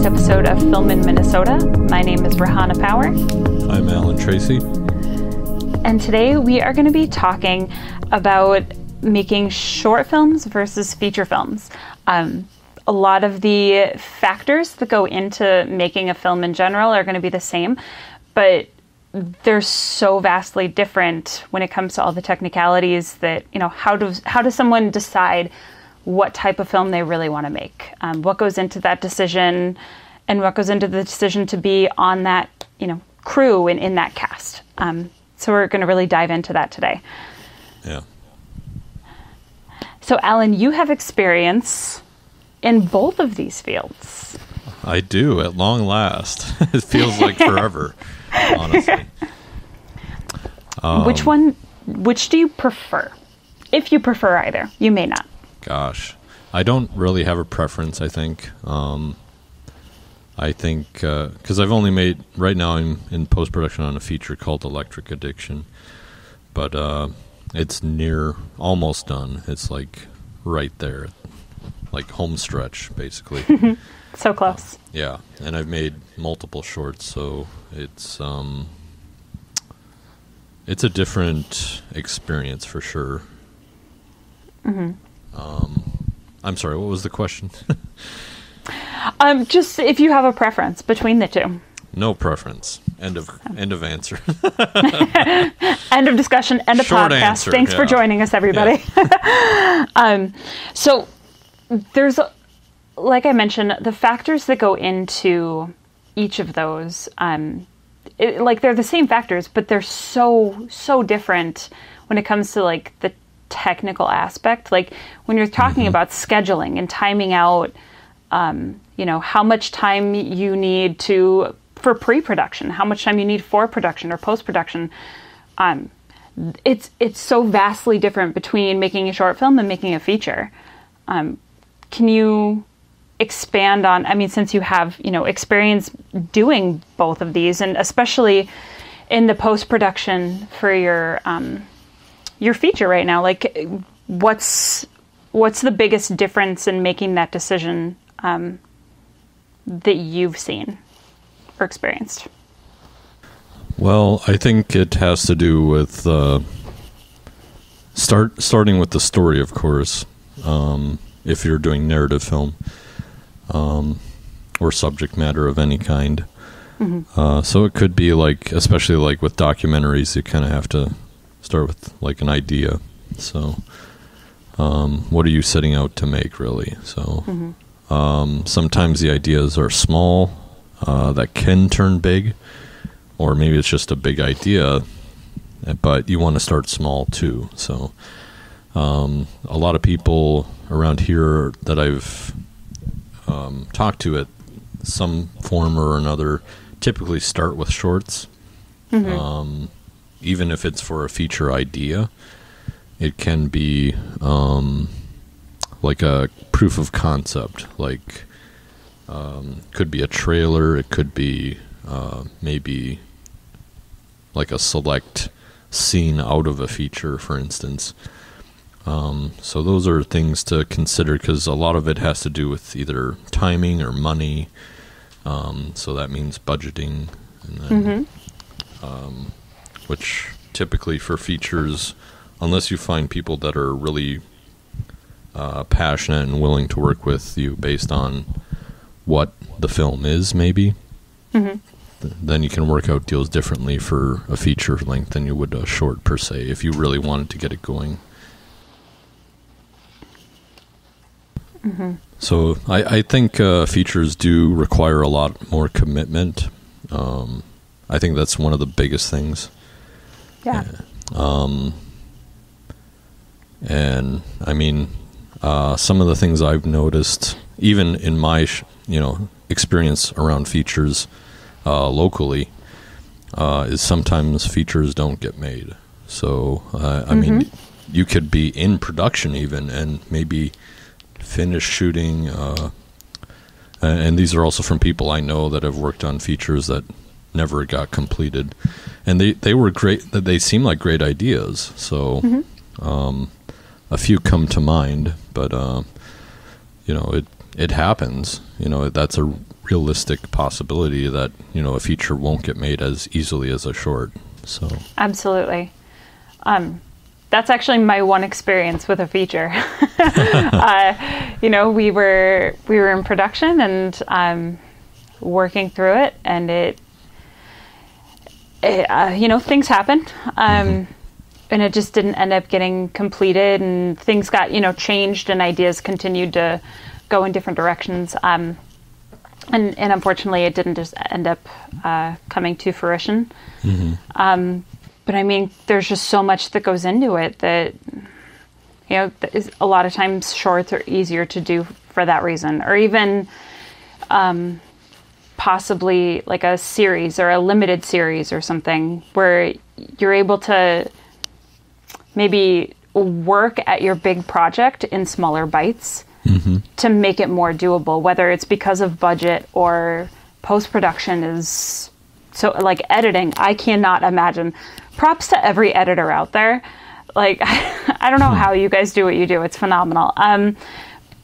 latest episode of Film in Minnesota. My name is Rahana Power. I'm Alan Tracy. And today we are going to be talking about making short films versus feature films. A lot of the factors that go into making a film in general are going to be the same, but they're so vastly different when it comes to all the technicalities that, how does someone decide what type of film they really want to make? What goes into that decision, and what goes into the decision to be on that, crew and in that cast. So we're going to really dive into that today. Yeah. So, Alan, you have experience in both of these fields. I do, at long last. It feels like forever, honestly. Which do you prefer? If you prefer either, you may not. Gosh, I don't really have a preference, I think. I think, because I've only made, right now I'm in post-production on a feature called Electric Addiction, but it's almost done. It's like right there, like home stretch, basically. So close. Yeah, and I've made multiple shorts, so it's a different experience for sure. Mm-hmm. I'm sorry, what was the question? Just if you have a preference between the two. No preference. End of answer. End of discussion. End of Short podcast. Answer, Thanks for joining us, everybody. Yeah. So there's, like I mentioned, the factors that go into each of those. They're the same factors, but they're so different when it comes to like the technical aspect. Like when you're talking about scheduling and timing out, how much time you need for pre-production, how much time you need for production or post-production. It's so vastly different between making a short film and making a feature. Can you expand on, since you have, experience doing both of these, and especially in the post-production for your feature right now, like what's the biggest difference in making that decision that you've seen or experienced? Well, I think it has to do with starting with the story, of course, if you're doing narrative film or subject matter of any kind. Mm-hmm. So it could be like, especially like with documentaries, you kind of have to start with like an idea. So what are you setting out to make, really? So sometimes the ideas are small that can turn big, or maybe it's just a big idea, but you want to start small too. So a lot of people around here that I've talked to at some form or another typically start with shorts. Mm-hmm. Even if it's for a feature idea, it can be like a proof of concept, like could be a trailer, it could be maybe like a select scene out of a feature, for instance. So those are things to consider, because a lot of it has to do with either timing or money. So that means budgeting, and then, which typically for features, unless you find people that are really passionate and willing to work with you based on what the film is, maybe, then you can work out deals differently for a feature length than you would a short, per se, if you really wanted to get it going. So I think features do require a lot more commitment. I think that's one of the biggest things. Yeah. And some of the things I've noticed, even in my experience around features locally, is sometimes features don't get made. So you could be in production even, and maybe finish shooting, and these are also from people I know that have worked on features that never got completed, and they were great. They seem like great ideas. So a few come to mind, but it happens. That's a realistic possibility that, you know, a feature won't get made as easily as a short. So absolutely. That's actually my one experience with a feature. You know, we were in production and working through it, and it you know, things happened. And it just didn't end up getting completed, and things got, you know, changed, and ideas continued to go in different directions. And unfortunately, it didn't just end up coming to fruition. But I mean, there's just so much that goes into it that, you know, a lot of times shorts are easier to do for that reason, or even possibly like a series or a limited series or something where you're able to maybe work at your big project in smaller bites to make it more doable, whether it's because of budget or post-production is so, like editing, I cannot imagine. Props to every editor out there. Like, I don't know how you guys do what you do. It's phenomenal.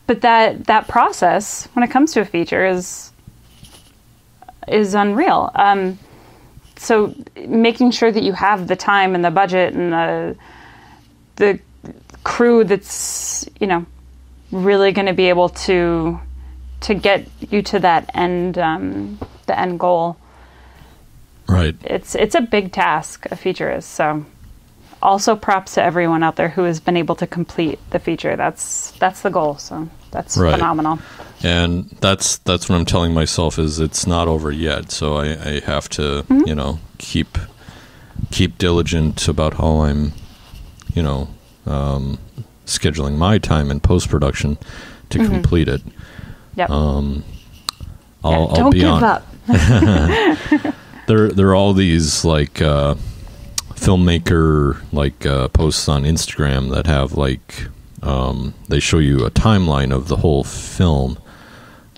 But that process when it comes to a feature is unreal. So making sure that you have the time and the budget and the crew that's, you know, really going to be able to get you to that end, the end goal. Right. It's a big task, a feature is. So also props to everyone out there who has been able to complete the feature. That's the goal. So that's phenomenal. And that's what I'm telling myself is it's not over yet. So I have to, you know, keep diligent about how I'm, you know, scheduling my time in post-production to complete it. Yep. I'll don't be give on. up. There are all these like filmmaker like posts on Instagram that have like they show you a timeline of the whole film,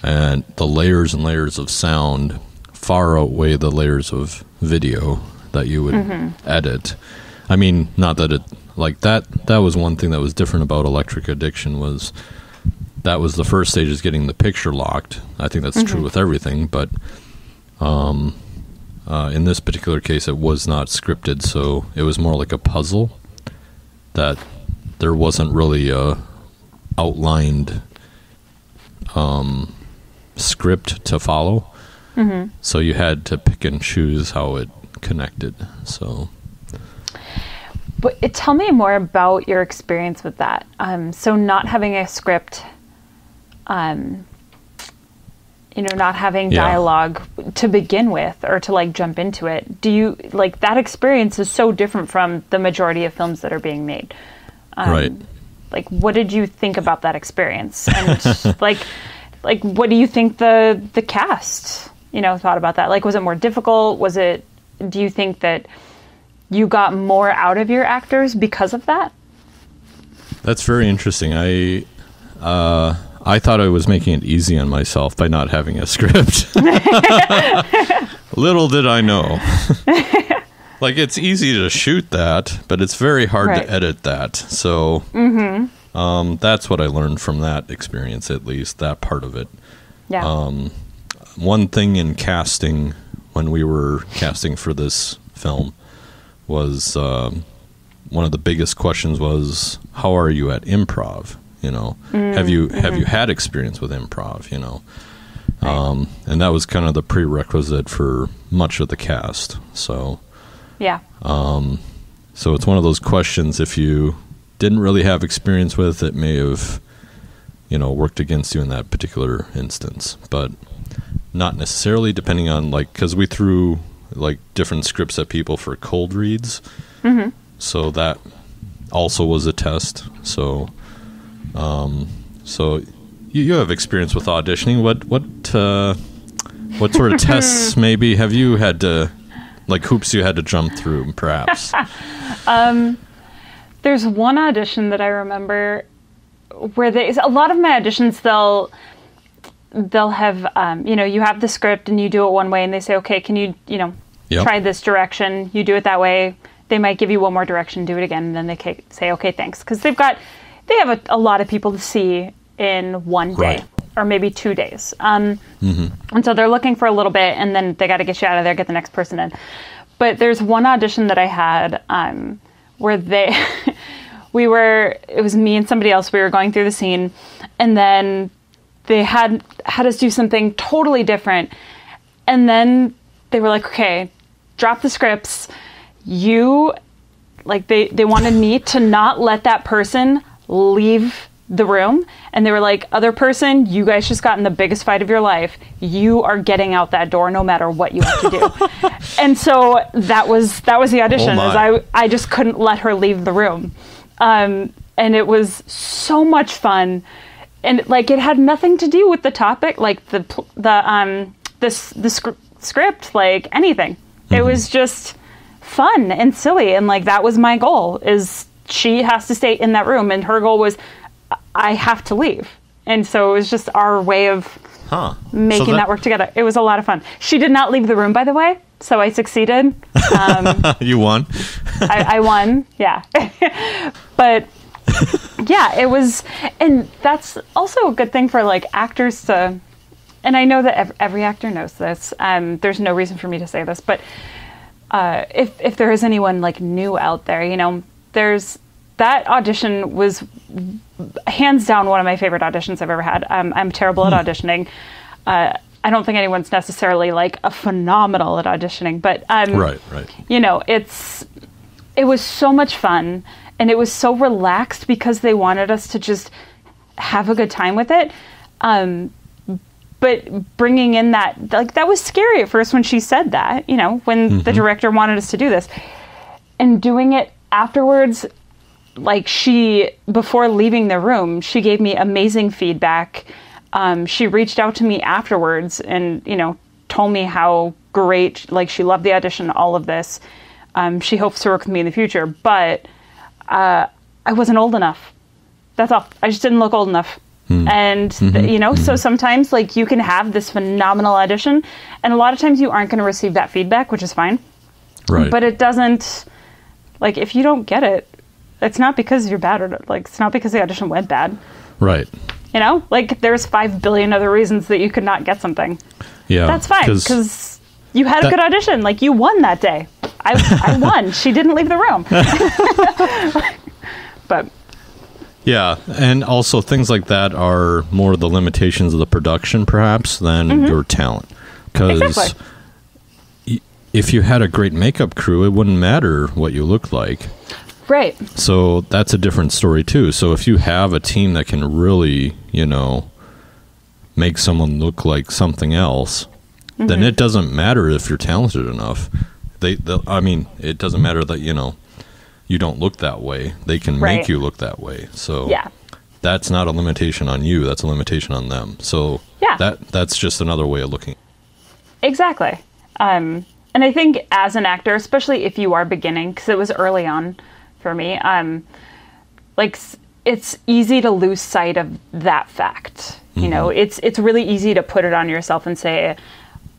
and the layers and layers of sound far outweigh the layers of video that you would edit. I mean, not that it like that was one thing that was different about Electric Addiction was that was the first stage is getting the picture locked. I think that's true with everything, but in this particular case, it was not scripted, so it was more like a puzzle that there wasn't really a outlined script to follow. So you had to pick and choose how it connected. So, but tell me more about your experience with that. So not having a script, you know, not having dialogue to begin with or to like jump into it. Do you like that experience is so different from the majority of films that are being made? Right. Like, what did you think about that experience? And like what do you think the cast, you know, thought about that? Like, was it more difficult? Do you think that you got more out of your actors because of that? That's very interesting. I thought I was making it easy on myself by not having a script. Little did I know. Like, it's easy to shoot that, but it's very hard to edit that. So that's what I learned from that experience, at least, that part of it. Yeah. One thing in casting, when we were casting for this film, was one of the biggest questions was, how are you at improv? You know, have you had experience with improv? You know, and that was kind of the prerequisite for much of the cast. So, yeah. So it's one of those questions. If you didn't really have experience with it, may have, you know, worked against you in that particular instance. But not necessarily, depending on like because we threw like different scripts at people for cold reads, so that also was a test. So. So you have experience with auditioning. What sort of tests maybe have you had to, like hoops you had to jump through, perhaps? There's one audition that I remember where a lot of my auditions they'll have you know, you have the script and you do it one way and they say, okay, can you try this direction? You do it that way. They might give you one more direction, do it again, and then they say, okay, thanks, because they have a lot of people to see in one day or maybe 2 days. And so they're looking for a little bit, and then they got to get you out of there, get the next person in. But there's one audition that I had where it was me and somebody else. We were going through the scene, and then they had us do something totally different. And then they were like, okay, drop the scripts. They wanted me to not let that person leave the room. And they were like, other person, you guys just got in the biggest fight of your life. You are getting out that door no matter what you have to do. And so that was the audition. I just couldn't let her leave the room. And it was so much fun. And like, it had nothing to do with the topic, like the script, like anything. It was just fun and silly. And like, that was my goal, is she has to stay in that room. And her goal was, I have to leave. And so it was just our way of making that work together. It was a lot of fun. She did not leave the room, by the way. So I succeeded. You won. I won. Yeah. But yeah, it was, and that's also a good thing for like actors to, and I know that every actor knows this. There's no reason for me to say this, but if there is anyone like new out there, you know, that audition was hands down one of my favorite auditions I've ever had. I'm terrible at auditioning. I don't think anyone's necessarily like a phenomenal at auditioning, but right. You know, it was so much fun, and it was so relaxed because they wanted us to just have a good time with it. But bringing in that was scary at first when she said that, you know, when the director wanted us to do this, and doing it afterwards. Like, before leaving the room, she gave me amazing feedback. She reached out to me afterwards and, you know, told me how great, like, she loved the audition, all of this. She hopes to work with me in the future, but I wasn't old enough. That's all. I just didn't look old enough. And, you know, so sometimes, like, you can have this phenomenal audition, and a lot of times you aren't going to receive that feedback, which is fine. Right. But it doesn't, like, if you don't get it, it's not because you're bad, or like, it's not because the audition went bad. Right. You know, like, there's 5 billion other reasons that you could not get something. Yeah. That's fine, because you had a good audition. Like, you won that day. I won. She didn't leave the room. But yeah, and also things like that are more the limitations of the production, perhaps, than your talent. Because if you had a great makeup crew, it wouldn't matter what you looked like. Right. So that's a different story, too. So if you have a team that can really, you know, make someone look like something else, then it doesn't matter if you're talented enough. I mean, it doesn't matter that, you know, you don't look that way. They can make you look that way. So that's not a limitation on you. That's a limitation on them. So that's just another way of looking. Exactly. And I think as an actor, especially if you are beginning, because it was early on for me, like, it's easy to lose sight of that fact. You know, it's really easy to put it on yourself and say,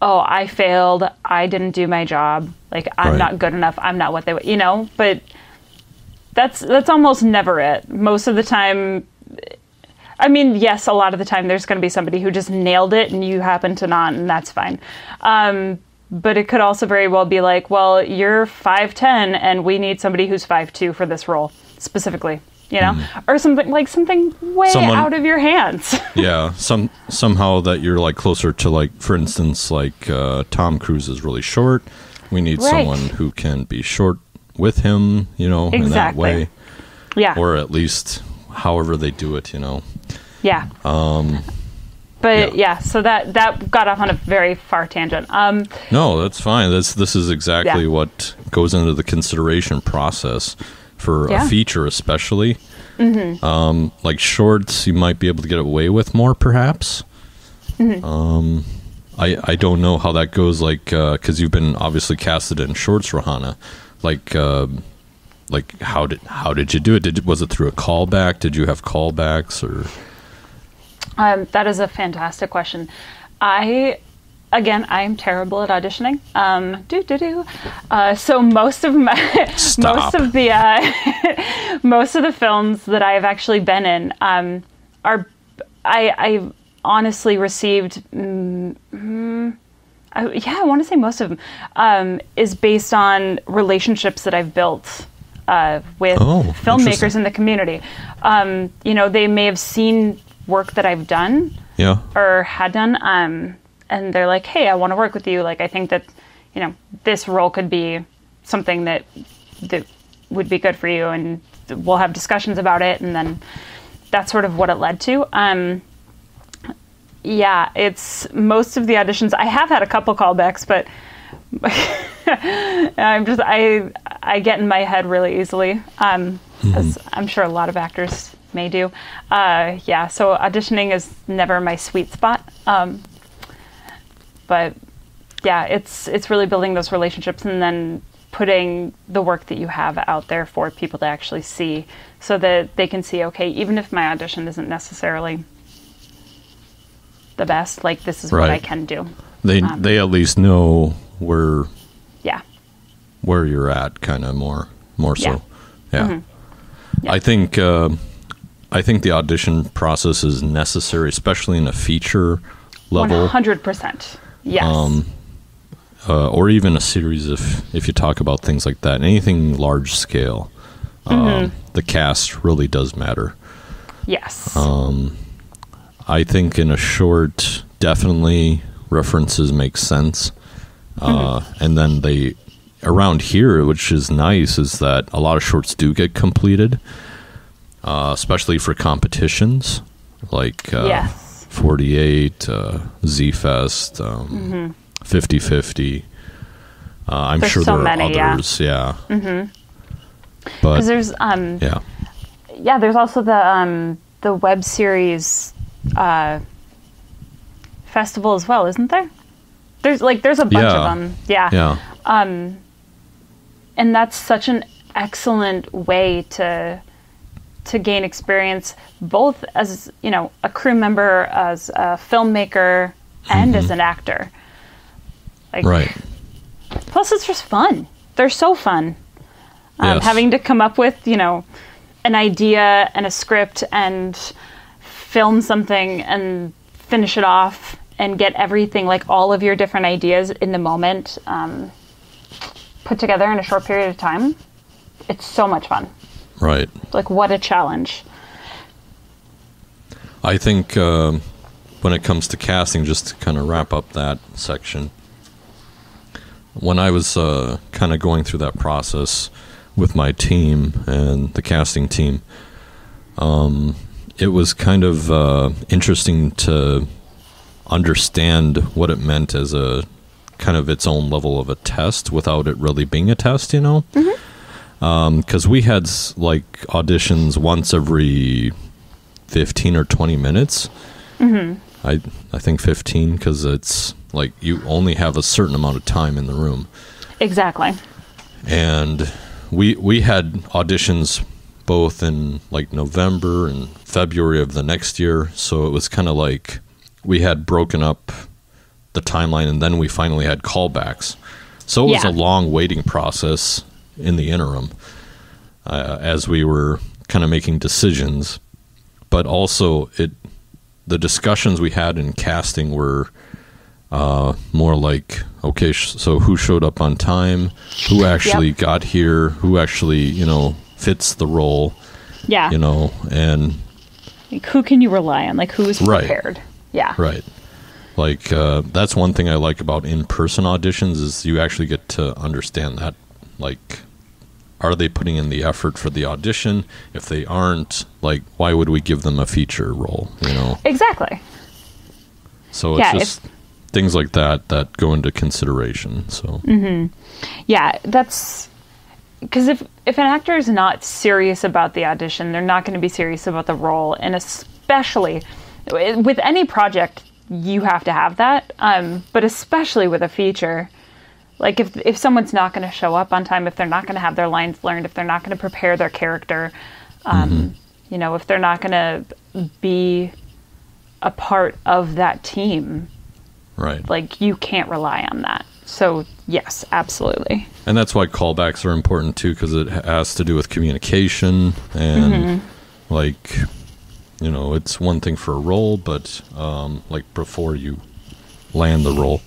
oh, I failed. I didn't do my job. Like, I'm not good enough. I'm not what they, you know, but that's almost never it. Most of the time, I mean, yes, a lot of the time there's going to be somebody who just nailed it and you happen to not, and that's fine. But it could also very well be like, well, you're 5'10", and we need somebody who's 5'2" for this role specifically, you know, or something way out of your hands. Yeah, somehow that you're like closer to, like, for instance, like Tom Cruise is really short. We need someone who can be short with him, you know, in that way. Yeah, or at least however they do it, you know. Yeah. But so that got off on a very far tangent. No, that's fine. This is exactly what goes into the consideration process for a feature, especially. Like shorts, you might be able to get away with more, perhaps. I don't know how that goes, like, because you've been obviously casted in shorts, Rohanna. Like how did you do it? Was it through a callback? Did you have callbacks or? That is a fantastic question. I am terrible at auditioning. So most of most of the films that I've actually been in I honestly received, I want to say most of them, is based on relationships that I've built with filmmakers in the community. They may have seen work that I've done or had done, and they're like, hey, I want to work with you. Like, I think that, this role could be something that would be good for you, and we'll have discussions about it. And then that's sort of what it led to. It's most of the auditions. I have had a couple callbacks, but I get in my head really easily, as I'm sure a lot of actors may do. So auditioning is never my sweet spot. But yeah, it's really building those relationships and then putting the work that you have out there for people to actually see, so that they can see, okay, even if my audition isn't necessarily the best, like, this is what I can do. They at least know where you're at, kind of more so. Yeah. I think the audition process is necessary, especially in a feature level. 100%. Yes. Or even a series, if you talk about things like that, anything large scale, the cast really does matter. Yes. I think in a short, definitely references make sense. And then around here, which is nice, is that a lot of shorts do get completed, especially for competitions like 48, Z-Fest, 50/50. I'm sure there are others. Yeah. But there's there's also the web series festival as well, isn't there? There's a bunch of them. Yeah. And that's such an excellent way to gain experience, both as, a crew member, as a filmmaker, and as an actor. Plus, it's just fun. They're so fun. Having to come up with, an idea and a script and film something and finish it off and get everything, like all of your different ideas in the moment, put together in a short period of time. It's so much fun. Right. Like, what a challenge. I think when it comes to casting, just to kind of wrap up that section, when I was kind of going through that process with my team and the casting team, it was kind of interesting to understand what it meant as a kind of its own level of a test without it really being a test, because we had auditions once every 15 or 20 minutes. I think 15, because it's like you only have a certain amount of time in the room. Exactly. And we had auditions both in November and February of the next year, so it was kind of like we had broken up the timeline, and then we finally had callbacks. So it was a long waiting process in the interim, as we were kind of making decisions. But also, the discussions we had in casting were more like, okay, so who showed up on time, who actually got here, who actually, fits the role, and who can you rely on, who's prepared. Right. That's one thing I like about in-person auditions, is you actually get to understand that, are they putting in the effort for the audition? If they aren't, why would we give them a feature role, Exactly. So it's just things like that go into consideration. So that's because if an actor is not serious about the audition, they're not going to be serious about the role. And especially with any project, you have to have that, but especially with a feature, if someone's not going to show up on time, if they're not going to have their lines learned, if they're not going to prepare their character, if they're not going to be a part of that team, right? You can't rely on that. So yes, absolutely. And that's why callbacks are important too, because it has to do with communication and you know, it's one thing for a role, but like before you land the role,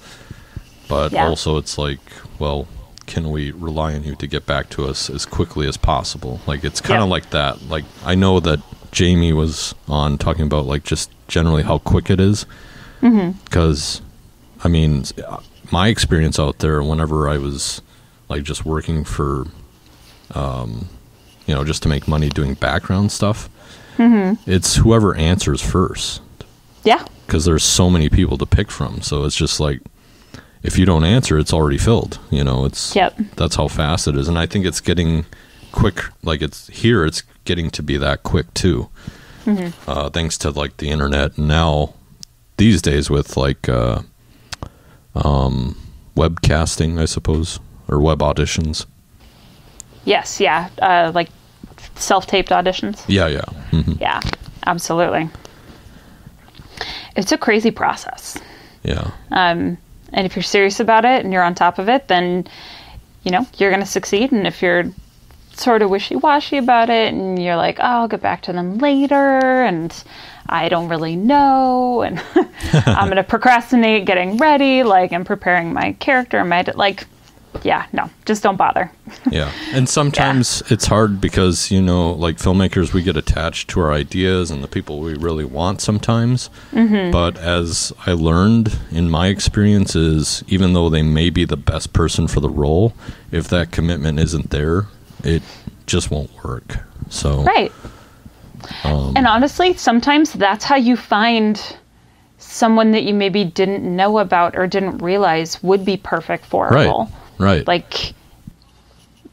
but also it's like, well, can we rely on you to get back to us as quickly as possible? Like, it's kind of like that. Like, I know that Jamie was on talking about like just generally how quick it is, because I mean, my experience out there, whenever I was like just working for you know, just to make money doing background stuff, it's whoever answers first, because there's so many people to pick from. So it's just like, if you don't answer, it's already filled, you know. It's that's how fast it is. And I think it's getting quick, like it's getting to be that quick too, thanks to like the internet. And now these days with like webcasting, I suppose, or web auditions. Yes, like self-taped auditions. Yeah, absolutely. It's a crazy process. And if you're serious about it and you're on top of it, then, you know, you're going to succeed. And if you're sort of wishy-washy about it and you're like, oh, I'll get back to them later and I don't really know, and I'm going to procrastinate getting ready, like, and preparing my character and no, just don't bother. And sometimes it's hard because, you know, like filmmakers, we get attached to our ideas and the people we really want sometimes. But as I learned in my experiences, even though they may be the best person for the role, if that commitment isn't there, it just won't work. So and honestly, sometimes that's how you find someone that you maybe didn't know about or didn't realize would be perfect for a role. Like,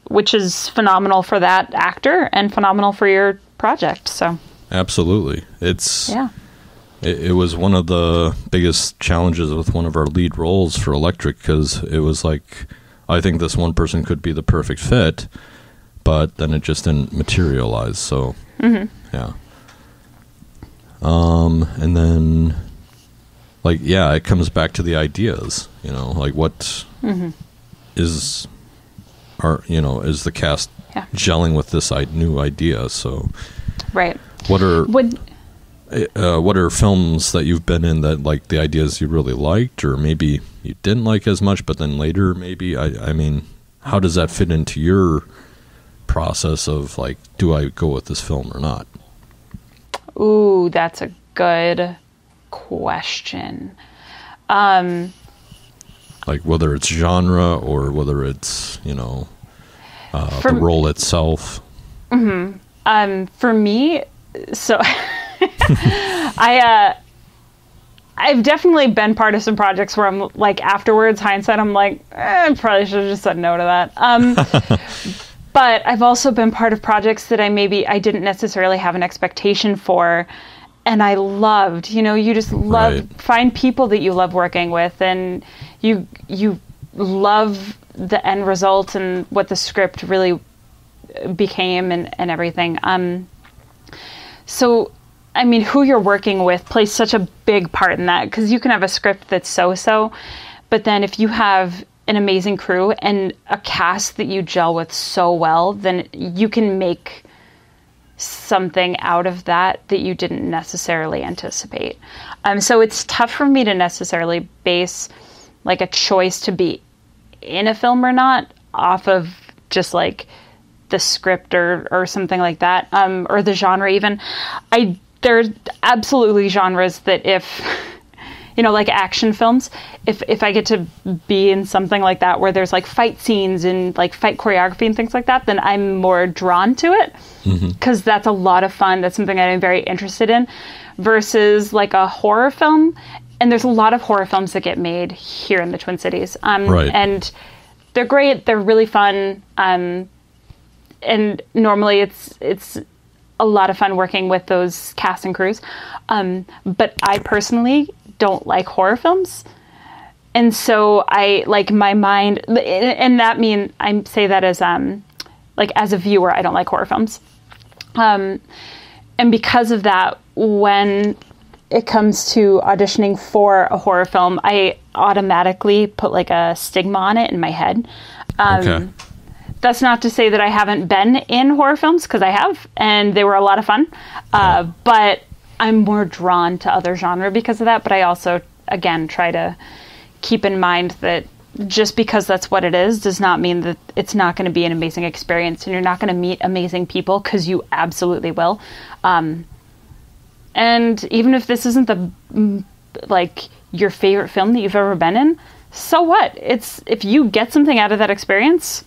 which is phenomenal for that actor and phenomenal for your project. So absolutely. It was one of the biggest challenges with one of our lead roles for Electric, because it was like, I think this one person could be the perfect fit, but then it just didn't materialize. So and then like, it comes back to the ideas, you know, like what is the cast gelling with this new idea. So what are films that you've been in that, like, the ideas you really liked, or maybe you didn't like as much, but then later maybe, I mean, how does that fit into your process of like, do I go with this film or not? Ooh, that's a good question. Like whether it's genre or whether it's, you know, the role itself. For me, so I've definitely been part of some projects where I'm like, afterwards, hindsight, I'm like, I probably should have just said no to that. But I've also been part of projects that I didn't necessarily have an expectation for, and I loved, you know, you just love, find people that you love working with, and you love the end result and what the script really became and everything. So, I mean, who you're working with plays such a big part in that, because you can have a script that's so-so, but then if you have an amazing crew and a cast that you gel with so well, then you can make something out of that you didn't necessarily anticipate. So it's tough for me to necessarily base like a choice to be in a film or not off of just like the script or something like that, or the genre even. There's absolutely genres that if, you know, like action films, if I get to be in something like that where there's like fight scenes and like fight choreography and things like that, then I'm more drawn to it, because that's a lot of fun. That's something I'm very interested in, versus like a horror film. And there's a lot of horror films that get made here in the Twin Cities. And they're great. They're really fun. And normally it's a lot of fun working with those cast and crews. But I personally don't like horror films. And so I like my mind, and I say that as like as a viewer, I don't like horror films. And because of that, when it comes to auditioning for a horror film, I automatically put like a stigma on it in my head. That's not to say that I haven't been in horror films, because I have, and they were a lot of fun. But I'm more drawn to other genre because of that, but I also, again, try to keep in mind that just because that's what it is does not mean that it's not going to be an amazing experience, and you're not going to meet amazing people, because you absolutely will. And even if this isn't your favorite film that you've ever been in, so what? If you get something out of that experience,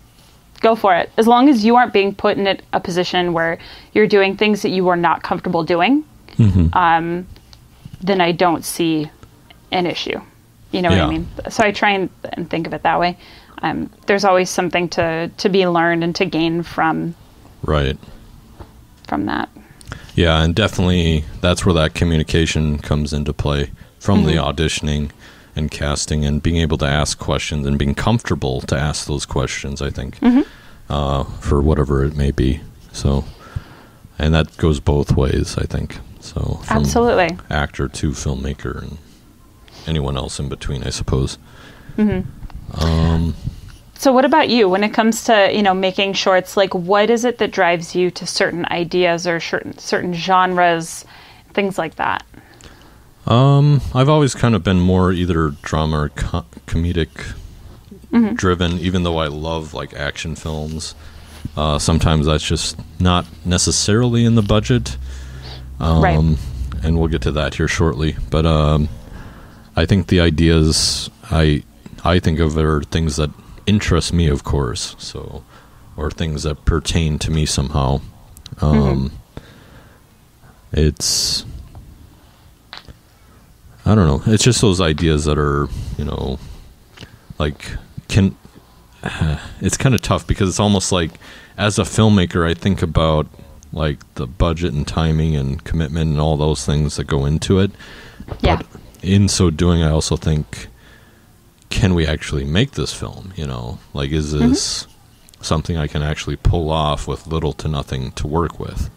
go for it. As long as you aren't being put in a position where you're doing things that you are not comfortable doing, then I don't see an issue. You know what I mean? So I try and think of it that way. There's always something to be learned and to gain from that. Yeah, and definitely that's where that communication comes into play from the auditioning and casting, and being able to ask questions and being comfortable to ask those questions, I think, for whatever it may be. So, and that goes both ways, I think. So from absolutely, actor to filmmaker and anyone else in between, I suppose. So what about you when it comes to, making shorts? Like, what is it that drives you to certain ideas or certain genres, things like that? I've always kind of been more either drama or comedic driven, even though I love like action films. Sometimes that's just not necessarily in the budget. And we'll get to that here shortly. But I think the ideas I think of are things that interest me, of course, or things that pertain to me somehow. It's, I don't know, it's just those ideas that are, it's kind of tough, because it's almost like, as a filmmaker, I think about like the budget and timing and commitment and all those things that go into it. Yeah. But in so doing, I also think, can we actually make this film? Like, is this something I can actually pull off with little to nothing to work with?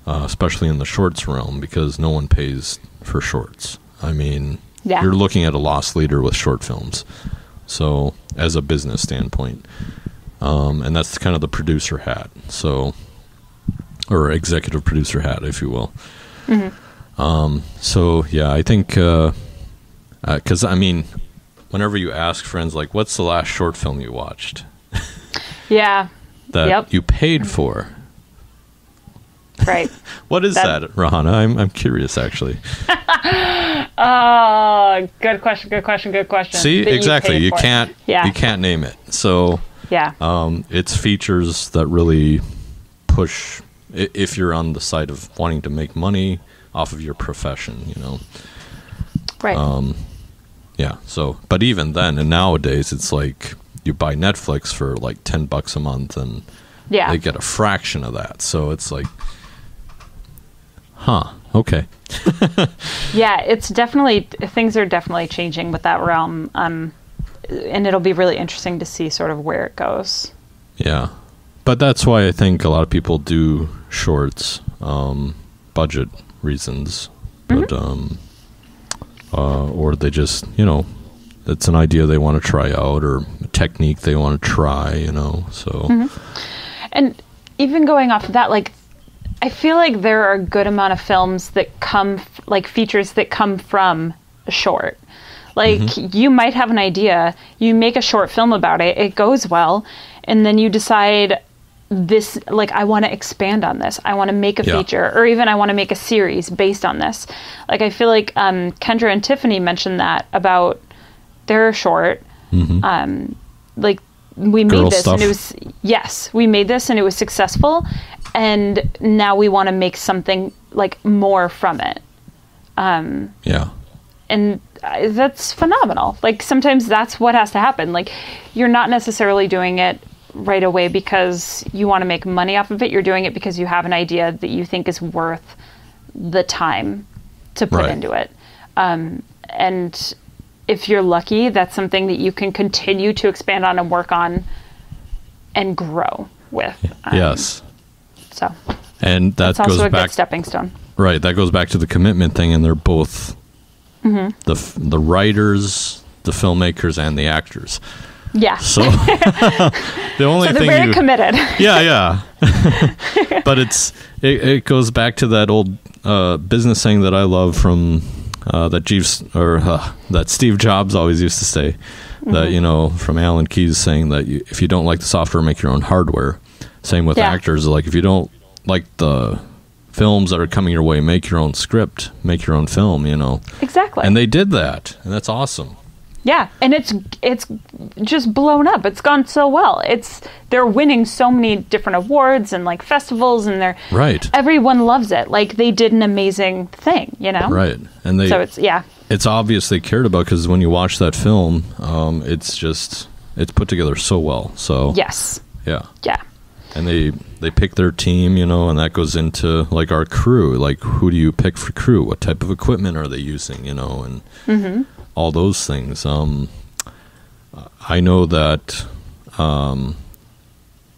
Especially in the shorts realm, because no one pays for shorts. I mean, you're looking at a loss leader with short films. So, as a business standpoint, and that's kind of the producer hat. So, or executive producer hat, if you will. So yeah, I think, because I mean, whenever you ask friends, like, what's the last short film you watched? That you paid for. Right. What is that, Rahana? I'm curious, actually. Oh, good question. See, exactly. You can't name it. So it's features that really push, if you're on the side of wanting to make money off of your profession, Right. Yeah. So, but even then, and nowadays, it's like you buy Netflix for like $10 a month, and they get a fraction of that. So it's like, okay. Yeah, it's definitely, things are definitely changing with that realm. And it'll be really interesting to see sort of where it goes. Yeah. But that's why I think a lot of people do shorts, budget reasons. But, or they just, it's an idea they want to try out, or a technique they want to try, so. And even going off of that, like, I feel like there are a good amount of films that come, like features that come from a short. Like, you might have an idea, you make a short film about it, it goes well, and then you decide this, like, I want to expand on this. I want to make a feature, or even I want to make a series based on this. Like, I feel like Kendra and Tiffany mentioned that about their short. Like, we made this and it was, we made this and it was successful, and now we want to make something like more from it. And that's phenomenal. Like, sometimes that's what has to happen. Like, you're not necessarily doing it right away because you want to make money off of it. You're doing it because you have an idea that you think is worth the time to put into it. And if you're lucky, that's something that you can continue to expand on and work on and grow with. So, and that's also a good stepping stone. Right. That goes back to the commitment thing, and they're both the writers, the filmmakers, and the actors. Yeah. So the only so they're thing very committed. Yeah. But it goes back to that old business saying that I love from that Steve Jobs always used to say, that from Alan Keyes, saying that if you don't like the software, make your own hardware. Same with actors. Like, if you don't like the films that are coming your way, make your own script, make your own film. Exactly. And they did that, and that's awesome. Yeah, and it's just blown up. It's gone so well. They're winning so many different awards and like festivals, and everyone loves it. Like, they did an amazing thing, Right, and it's obvious they cared about, because when you watch that film, it's put together so well. So yes, yeah, and they pick their team, and that goes into like our crew. Like, who do you pick for crew? What type of equipment are they using? And all those things. I know that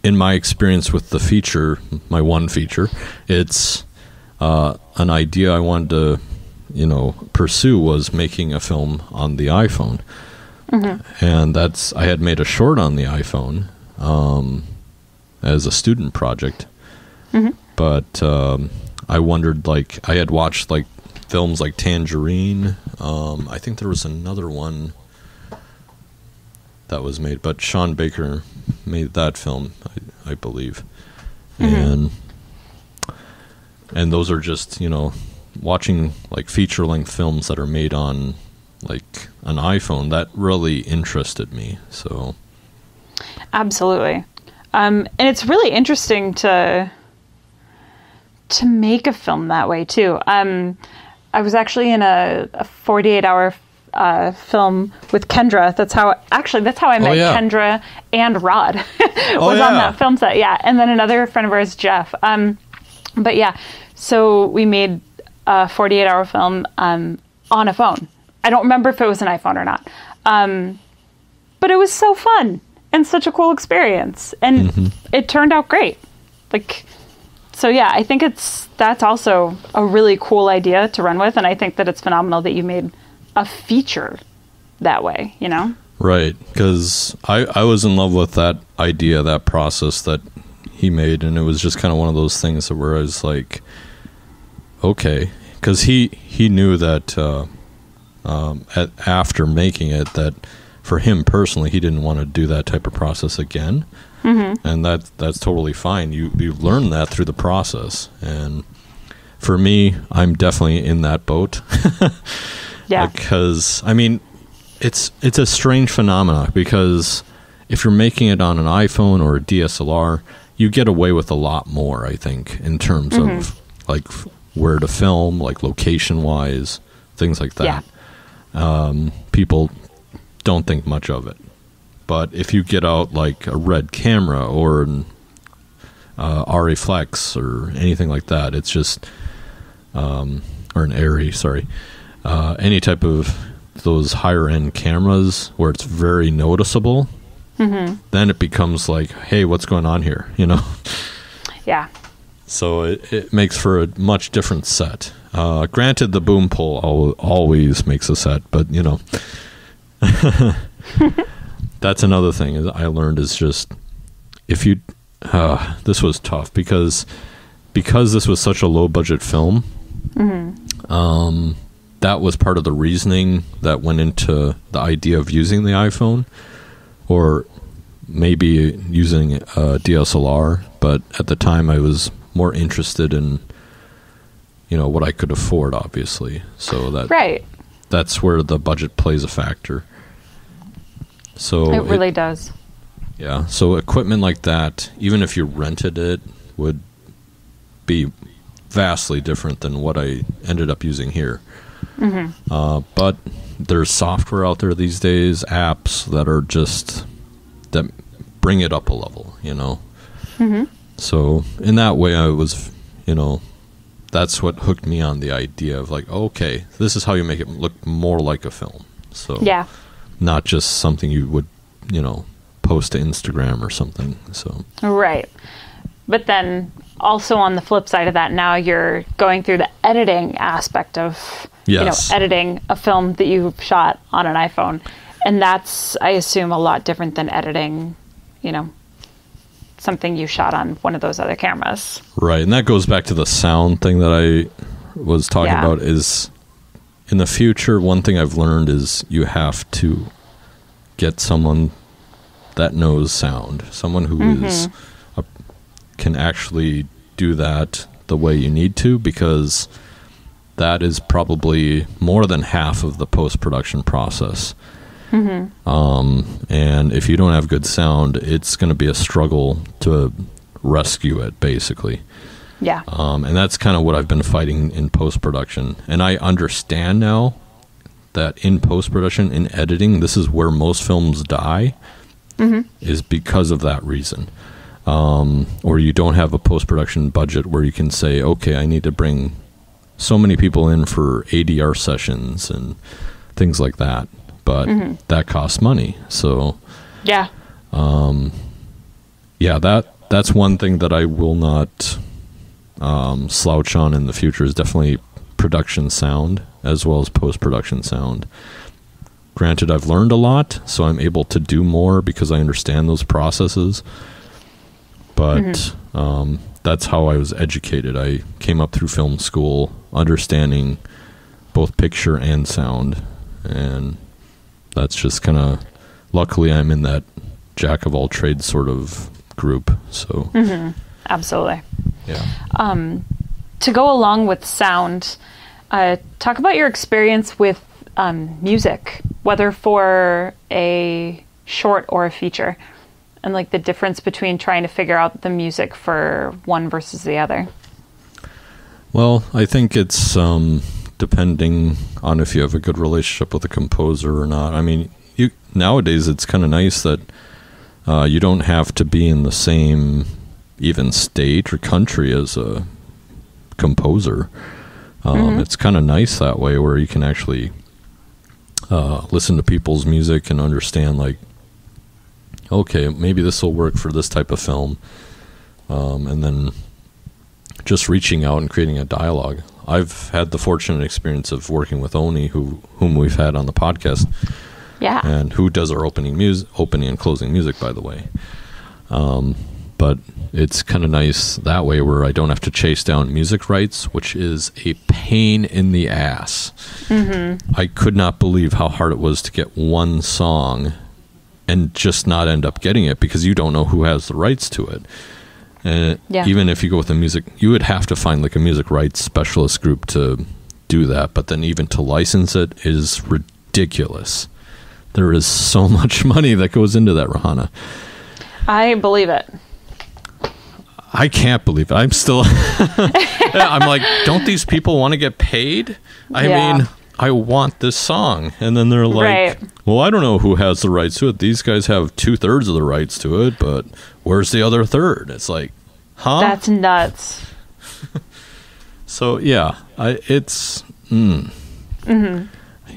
in my experience with the feature, my one feature, it's an idea I wanted to, pursue was making a film on the iPhone. And I had made a short on the iPhone as a student project. But I wondered, like, I had watched like films like Tangerine. I think there was another one that was made, but Sean Baker made that film, I believe. And those are just, watching like feature-length films that are made on like an iPhone, that really interested me. So absolutely. And it's really interesting to make a film that way too. I was actually in a 48-hour film with Kendra. That's how I met Kendra and Rod. On that film set. Yeah, and then another friend of ours, Jeff. But yeah, so we made a 48-hour film on a phone. I don't remember if it was an iPhone or not. But it was so fun and such a cool experience, and it turned out great. Like. So yeah, I think that's also a really cool idea to run with, and I think that it's phenomenal that you made a feature that way, Right, because I was in love with that idea, that process that he made, and it was just kind of one of those things where I was like, okay, because he knew that after making it, that for him personally, he didn't want to do that type of process again. And that's totally fine. You learn that through the process. And for me, I'm definitely in that boat. Yeah. Because, I mean, it's a strange phenomenon, because if you're making it on an iPhone or a DSLR, you get away with a lot more, I think, in terms of like where to film, like location-wise, things like that. People don't think much of it. But if you get out like a Red camera or an RA Flex or anything like that, it's just, or an Arri, sorry, any type of those higher end cameras where it's very noticeable, then it becomes like, hey, what's going on here? Yeah. So it makes for a much different set. Granted, the boom pole always makes a set, but that's another thing I learned, is just, if you this was tough because this was such a low budget film. That was part of the reasoning that went into the idea of using the iPhone, or maybe using a DSLR. But at the time, I was more interested in what I could afford, obviously. So that's where the budget plays a factor. So it really does. Yeah. So equipment like that, even if you rented it, would be vastly different than what I ended up using here. But there's software out there these days, apps that bring it up a level, So in that way, I was, that's what hooked me on the idea of like, okay, this is how you make it look more like a film. So yeah. Not just something you would, post to Instagram or something. So right. But then also on the flip side of that, now you're going through the editing aspect of, editing a film that you shot on an iPhone. And that's, I assume, a lot different than editing, something you shot on one of those other cameras. Right. And that goes back to the sound thing that I was talking about. Is in the future, one thing I've learned is you have to get someone that knows sound, someone who can actually do that the way you need to, because that is probably more than half of the post-production process. And if you don't have good sound, it's going to be a struggle to rescue it, basically. Yeah. And that's kind of what I've been fighting in post-production. And I understand now that in post-production, in editing, this is where most films die, is because of that reason. Or you don't have a post-production budget where you can say, okay, I need to bring so many people in for ADR sessions and things like that. But that costs money. So, yeah. That's one thing that I will not slouch on in the future, is definitely production sound as well as post-production sound. Granted, I've learned a lot, so I'm able to do more because I understand those processes. But that's how I was educated. I came up through film school understanding both picture and sound, and that's just kind of, luckily I'm in that jack of all trades sort of group. So Absolutely. Yeah. To go along with sound, talk about your experience with music, whether for a short or a feature, and like the difference between trying to figure out the music for one versus the other. Well, I think it's depending on if you have a good relationship with a composer or not. I mean, nowadays it's kind of nice that you don't have to be in the same even state or country as a composer. It's kind of nice that way, where you can actually listen to people's music and understand, like, okay, maybe this will work for this type of film, and then just reaching out and creating a dialogue. I've had the fortunate experience of working with Oni, whom we've had on the podcast, and who does our opening and closing music, by the way. But it's kind of nice that way, where I don't have to chase down music rights, which is a pain in the ass. I could not believe how hard it was to get one song and just not end up getting it, because you don't know who has the rights to it. And even if you go with the music, you would have to find like a music rights specialist group to do that. But then even to license it is ridiculous. There is so much money that goes into that, Rahana. I believe it. I can't believe it. I'm still... I'm like, don't these people want to get paid? I mean, I want this song. And then they're like, well, I don't know who has the rights to it. These guys have 2/3 of the rights to it, but where's the other third? It's like, huh? That's nuts. So, yeah, it's...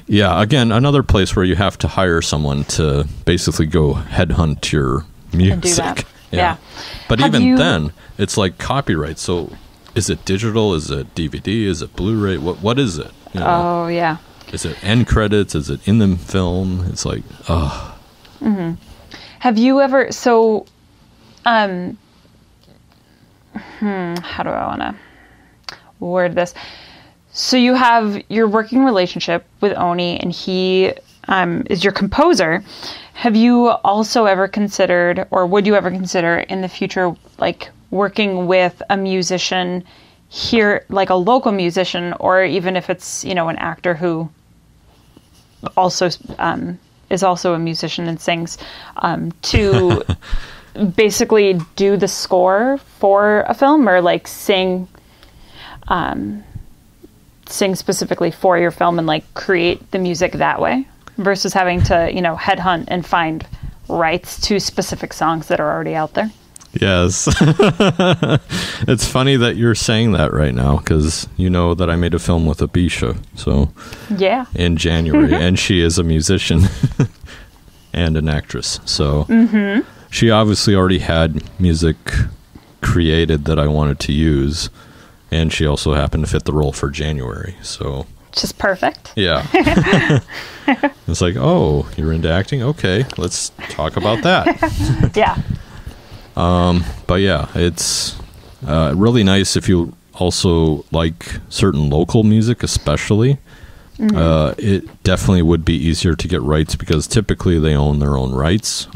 Yeah, again, another place where you have to hire someone to basically go headhunt your music. And do that. Yeah. But even then, it's like copyright. So is it digital? Is it DVD? Is it Blu-ray? What is it? You know? Oh, yeah. Is it end credits? Is it in the film? It's like, Have you ever... So, how do I want to word this? So you have your working relationship with Oni, and he is your composer. Have you also ever considered, or would you ever consider in the future, like working with a musician here, like a local musician, or even if it's, an actor who also is also a musician and sings, to basically do the score for a film, or like sing specifically for your film and like create the music that way, versus having to, headhunt and find rights to specific songs that are already out there? Yes. It's funny that you're saying that right now, because you know that I made a film with Abisha, so in January, and she is a musician and an actress, so she obviously already had music created that I wanted to use, and she also happened to fit the role for January, so which is perfect. Yeah. It's like, oh, you're into acting? Okay, let's talk about that. Yeah. But yeah, it's really nice if you also like certain local music, especially. It definitely would be easier to get rights because typically they own their own rights,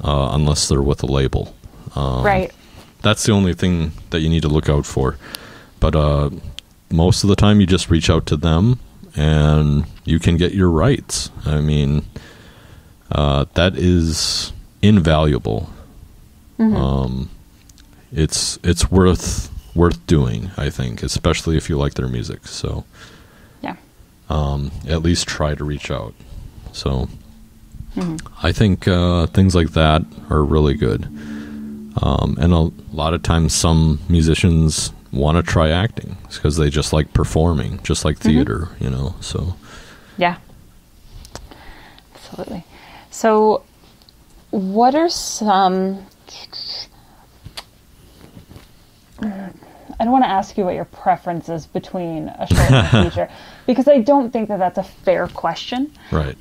unless they're with a label. Right. That's the only thing that you need to look out for. But most of the time you just reach out to them and you can get your rights. I mean, that is invaluable. It's worth doing, I think, especially if you like their music. So yeah, at least try to reach out. So I think things like that are really good. And a lot of times some musicians want to try acting because they just like performing, just like theater, you know, so. Yeah, absolutely. So what are some, I don't want to ask you what your preference is between a short and a feature, because I don't think that that's a fair question. Right.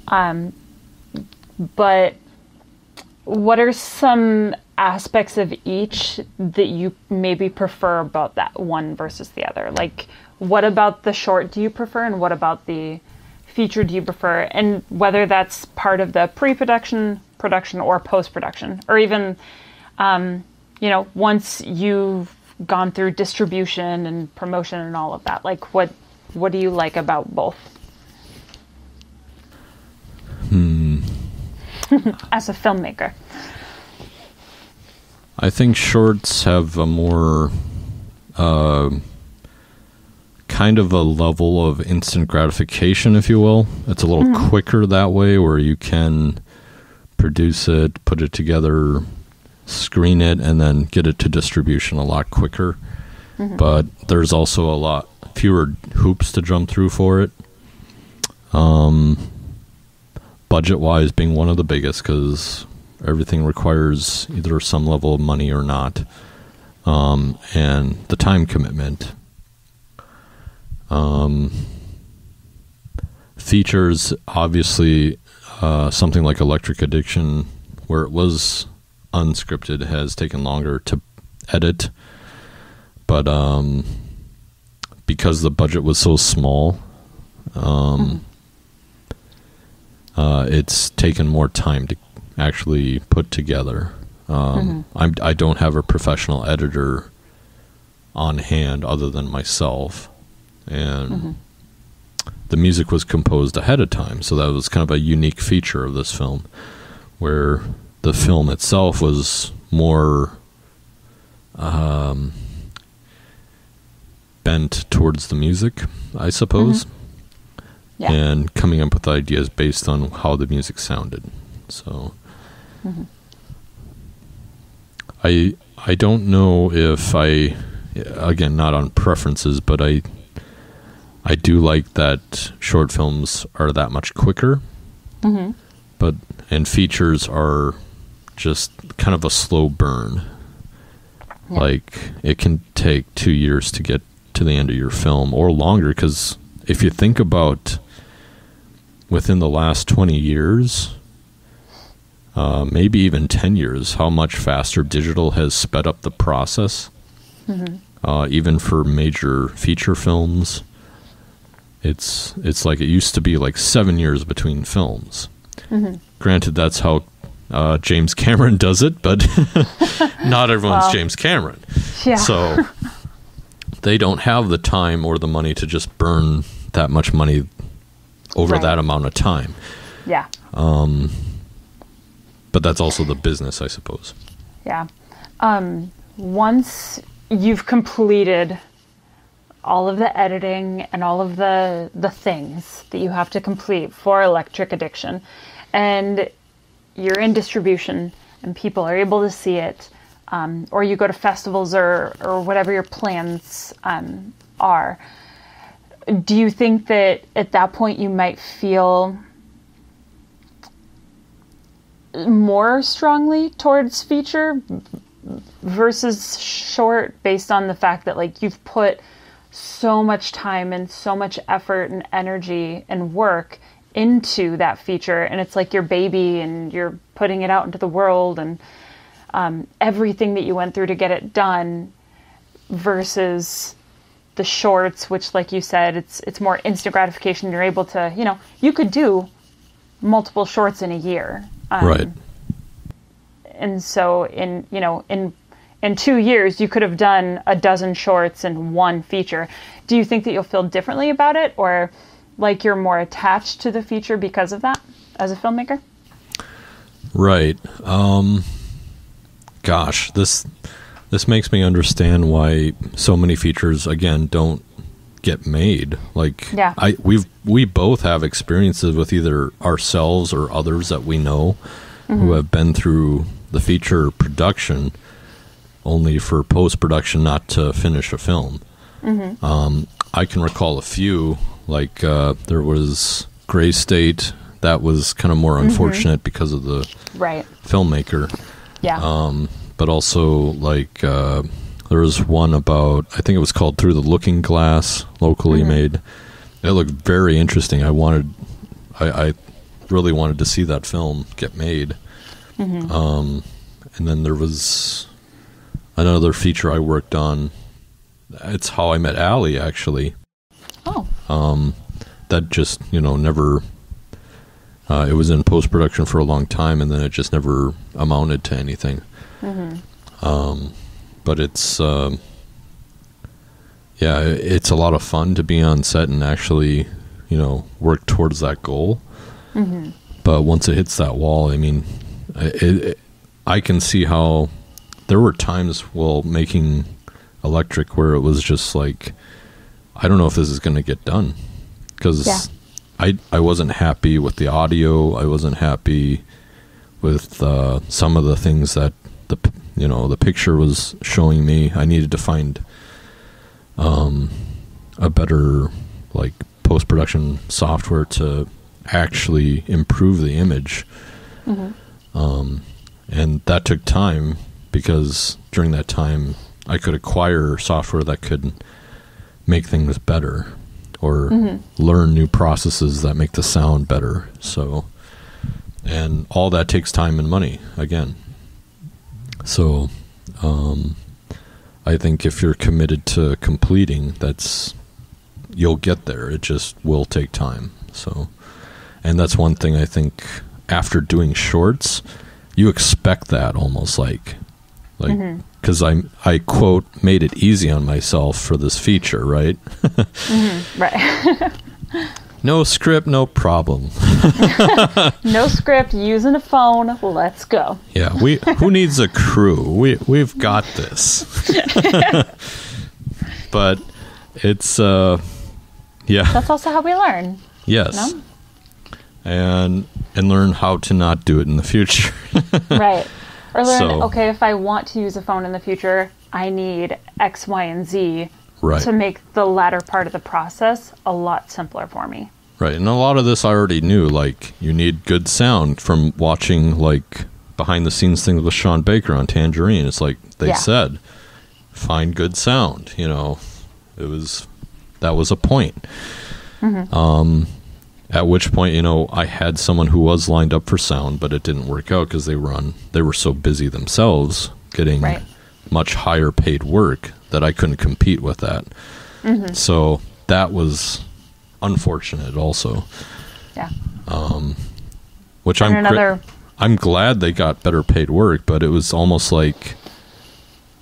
But what are some aspects of each that you maybe prefer about that one versus the other? Like, what about the short do you prefer, and what about the feature do you prefer? And whether that's part of the pre-production, production, or post-production, or even, you know, once you've gone through distribution and promotion and all of that, like what do you like about both? As a filmmaker, I think shorts have a more kind of a level of instant gratification, if you will. It's a little quicker that way, where you can produce it, put it together, screen it, and then get it to distribution a lot quicker. But there's also a lot fewer hoops to jump through for it. Budget-wise being one of the biggest, because everything requires either some level of money or not, and the time commitment. Features, obviously, something like Electric Addiction, where it was unscripted, has taken longer to edit, but because the budget was so small, it's taken more time to actually put together. I don't have a professional editor on hand other than myself, and the music was composed ahead of time, so that was kind of a unique feature of this film, where the film itself was more bent towards the music, I suppose. Yeah. And coming up with ideas based on how the music sounded. So I don't know if again, not on preferences, but I do like that short films are that much quicker, and features are just kind of a slow burn. Yeah. Like, it can take 2 years to get to the end of your film, or longer, because if you think about within the last 20 years, maybe even 10 years, how much faster digital has sped up the process. Even for major feature films, it's like it used to be like 7 years between films. Granted, that's how James Cameron does it, but not everyone's James Cameron. Yeah. So they don't have the time or the money to just burn that much money over that amount of time. Yeah. But that's also the business, I suppose. Yeah. Once you've completed all of the editing and all of the things that you have to complete for Electric Addiction, and you're in distribution and people are able to see it, or you go to festivals or whatever your plans are, do you think that at that point you might feel more strongly towards feature versus short, based on the fact that, like, you've put so much time and so much effort and energy and work into that feature, and it's like your baby and you're putting it out into the world, and everything that you went through to get it done, versus the shorts, which, like you said, it's more instant gratification. You're able to, you could do multiple shorts in a year. Right. And so in 2 years, you could have done a dozen shorts and one feature. Do you think that you'll feel differently about it, or like you're more attached to the feature because of that as a filmmaker? Right. Gosh, this makes me understand why so many features, again, don't get made. Like, yeah. we both have experiences with either ourselves or others that we know who have been through the feature production only for post-production not to finish a film. I can recall a few, like there was Gray State. That was kind of more unfortunate because of the filmmaker. Yeah. But also, like, there was one about, I think it was called Through the Looking Glass, locally made. It looked very interesting. I really wanted to see that film get made. And then there was another feature I worked on. It's How I Met Allie, actually. Oh. That just, never... it was in post-production for a long time, and then it just never amounted to anything. But it's... it's a lot of fun to be on set and actually, work towards that goal. But once it hits that wall, I mean, I can see how there were times while making Electric where it was just like, I don't know if this is going to get done, because I wasn't happy with the audio. I wasn't happy with some of the things that the picture was showing me. I needed to find a better, like, post-production software to actually improve the image. And that took time, because during that time I could acquire software that could make things better, or learn new processes that make the sound better. So, and all that takes time and money again. So, I think if you're committed to completing, you'll get there. It just will take time. So, and that's one thing I think after doing shorts, you expect that almost like, because I quote, made it easy on myself for this feature, right? Right. No script, no problem. No script, using a phone, let's go. Yeah, who needs a crew? We've got this. But it's That's also how we learn. Yes. And learn how to not do it in the future. Right. Or learn, okay, if I want to use a phone in the future, I need X, Y, and Z to make the latter part of the process a lot simpler for me. Right. And a lot of this I already knew. Like, you need good sound from watching, like, behind the scenes things with Sean Baker on Tangerine. It's like they said, find good sound. That was a point. At which point, I had someone who was lined up for sound, but it didn't work out because they were so busy themselves getting much higher paid work that I couldn't compete with that. So that was unfortunate also. Yeah. Which I'm glad they got better paid work, but it was almost like,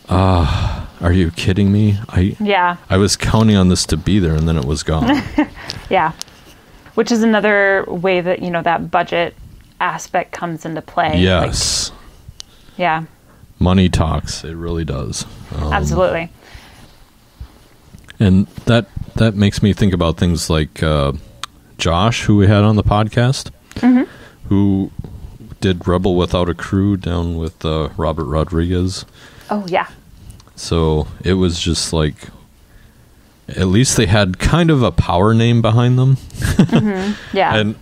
are you kidding me? I was counting on this to be there, and then it was gone. Yeah. Which is another way that, that budget aspect comes into play. Yes. Money talks. It really does. Absolutely. And that makes me think about things like Josh, who we had on the podcast, who did Rebel Without a Crew down with Robert Rodriguez. Oh, yeah. So it was just like, at least they had kind of a power name behind them. Yeah. And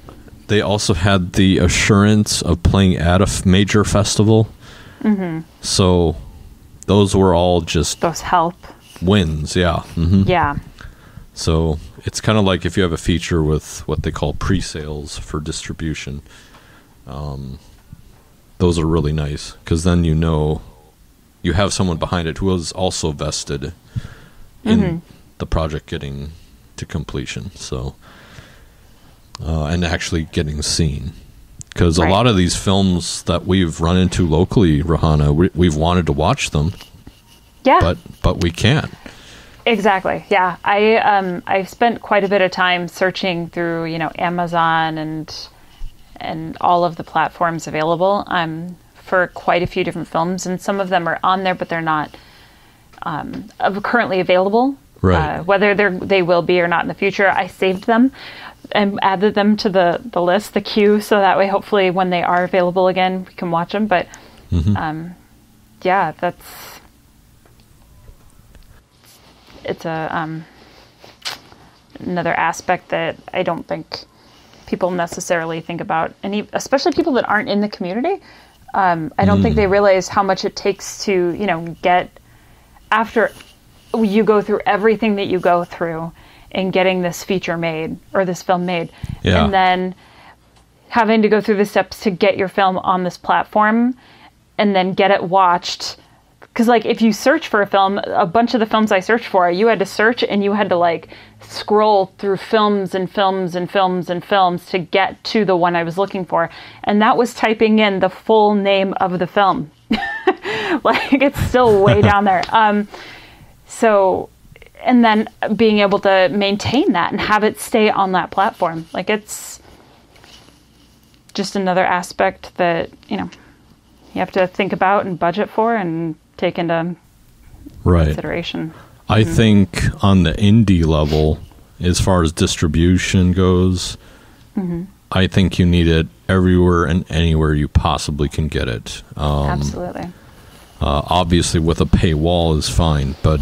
they also had the assurance of playing at a major festival. So those were all just... Those help. Wins, yeah. Yeah. So it's kind of like if you have a feature with what they call pre-sales for distribution. Those are really nice because then you know you have someone behind it who is also vested in the project getting to completion. So, and actually getting seen. Because a lot of these films that we've run into locally, Rahana, we've wanted to watch them. Yeah. But we can't. Exactly. Yeah. I've spent quite a bit of time searching through, Amazon and all of the platforms available for quite a few different films, and some of them are on there, but they're not currently available. Right. Whether they will be or not in the future, I saved them and added them to the list, the queue, so that way, hopefully, when they are available again, we can watch them. But yeah, it's another aspect that I don't think people necessarily think about, and especially people that aren't in the community. I don't think they realize how much it takes to, get after you go through everything that you go through in getting this feature made or this film made, and then having to go through the steps to get your film on this platform and then get it watched. Because, if you search for a film, a bunch of the films I searched for, you had to search and you had to, scroll through films and films and films and films to get to the one I was looking for. And that was typing in the full name of the film. It's still way down there. So, and then being able to maintain that and have it stay on that platform. It's just another aspect that, you have to think about and budget for and take into consideration. I think on the indie level, as far as distribution goes, I think you need it everywhere and anywhere you possibly can get it. Absolutely. Obviously, with a paywall is fine, but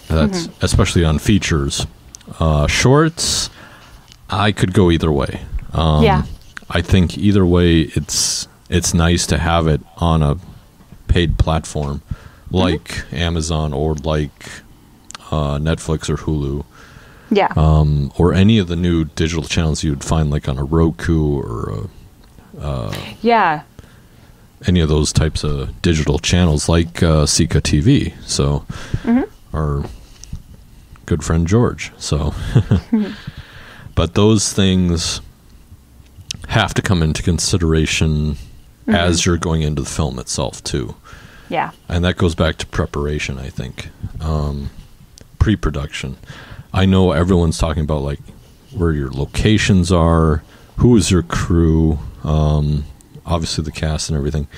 that's especially on features. Shorts, I could go either way. I think either way, it's nice to have it on a paid platform like Amazon or like Netflix or Hulu. Yeah. Or any of the new digital channels you'd find on a Roku or any of those types of digital channels like Sika TV. So our good friend George. So but those things have to come into consideration as you're going into the film itself too. Yeah. And that goes back to preparation, I think. Pre-production. I know everyone's talking about where your locations are, who is your crew, obviously the cast and everything,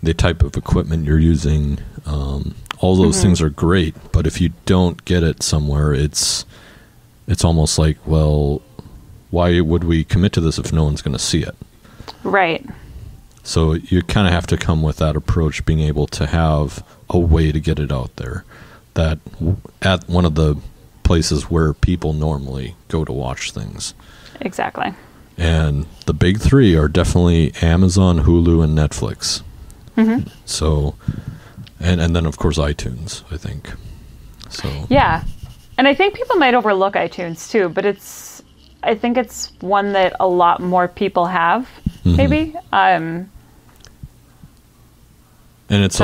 the type of equipment you're using. All those things are great, but if you don't get it somewhere, it's almost like, well, why would we commit to this if no one's going to see it? Right. So you kind of have to come with that approach, being able to have a way to get it out there, that at one of the places where people normally go to watch things. Exactly. And the big three are definitely Amazon, Hulu, and Netflix. So, and then of course iTunes, I think. So yeah, and I think people might overlook iTunes too, but I think it's one that a lot more people have, maybe. And it's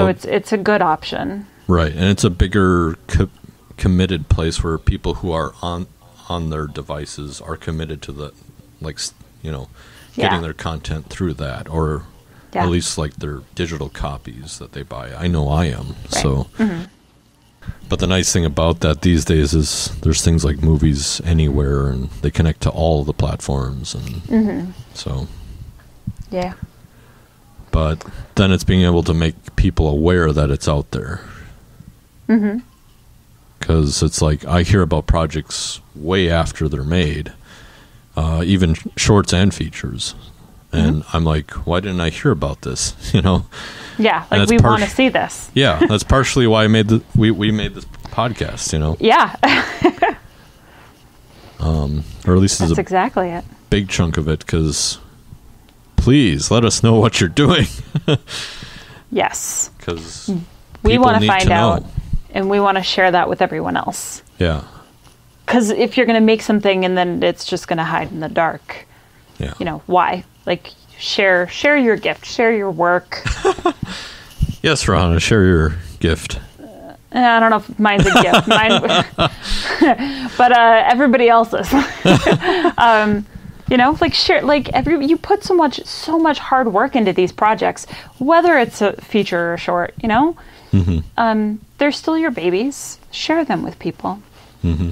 a good option, right? And it's a bigger committed place where people who are on their devices are committed to the getting their content through that, or at least their digital copies that they buy. I know I am. Right. So. But the nice thing about that these days is there's things like Movies Anywhere, and they connect to all of the platforms, and so yeah. But then it's being able to make people aware that it's out there, because it's I hear about projects way after they're made, even shorts and features, and I'm like, why didn't I hear about this? Yeah, we want to see this. Yeah, that's partially why I made we made this podcast. Yeah. Or at least that's exactly it. Big chunk of it, because please let us know what you're doing. Yes, because we want to find out, and we want to share that with everyone else. Yeah, because if you're going to make something and then it's just going to hide in the dark, why? Like, share your gift, share your work. Yes, Rahana, share your gift. I don't know if mine's a gift, but everybody else's. Like share, like you put so much hard work into these projects, whether it's a feature or a short. They're still your babies. Share them with people.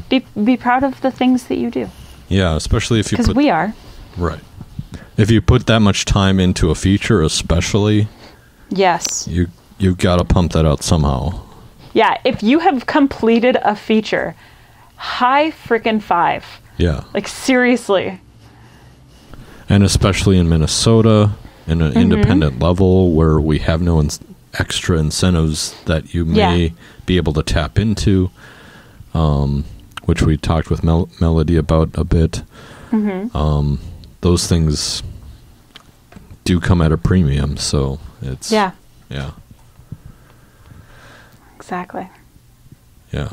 Be proud of the things that you do. Yeah, especially if you because we are right. If you put that much time into a feature, especially, yes, you've got to pump that out somehow. Yeah, if you have completed a feature, high frickin' five. Yeah. Like, seriously. And especially in Minnesota, in an independent level where we have no extra incentives that you may be able to tap into, which we talked with Melody about a bit. Those things do come at a premium, so it's... Yeah. Exactly. Yeah.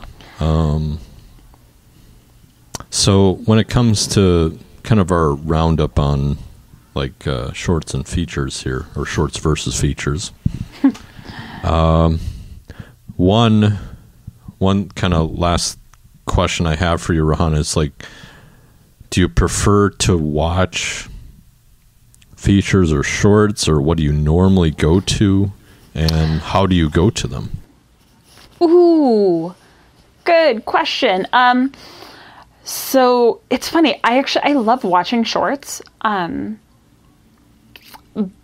So when it comes to kind of our roundup on like shorts and features here, or shorts versus features, one kind of last question I have for you, Rahana, is like, do you prefer to watch features or shorts, or what do you normally go to, and how do you go to them? Ooh, good question. So it's funny. I love watching shorts. But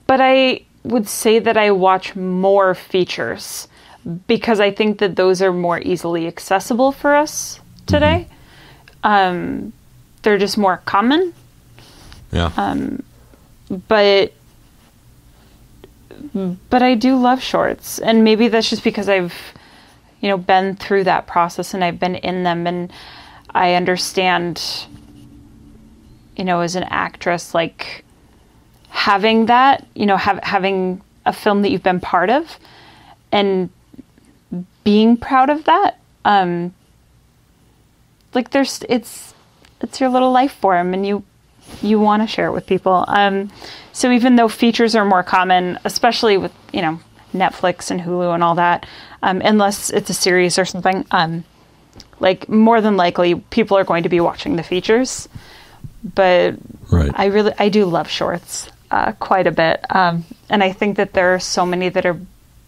I would say that I watch more features because I think that those are more easily accessible for us today. They're just more common. Yeah. But I do love shorts, and maybe that's just because I've been through that process and I've been in them, and I understand, as an actress, like having that, having a film that you've been part of and being proud of that. Like it's your little life form, and you want to share it with people. So even though features are more common, especially with, Netflix and Hulu and all that, unless it's a series or something, like more than likely people are going to be watching the features. But right. I do love shorts quite a bit. And I think that there are so many that are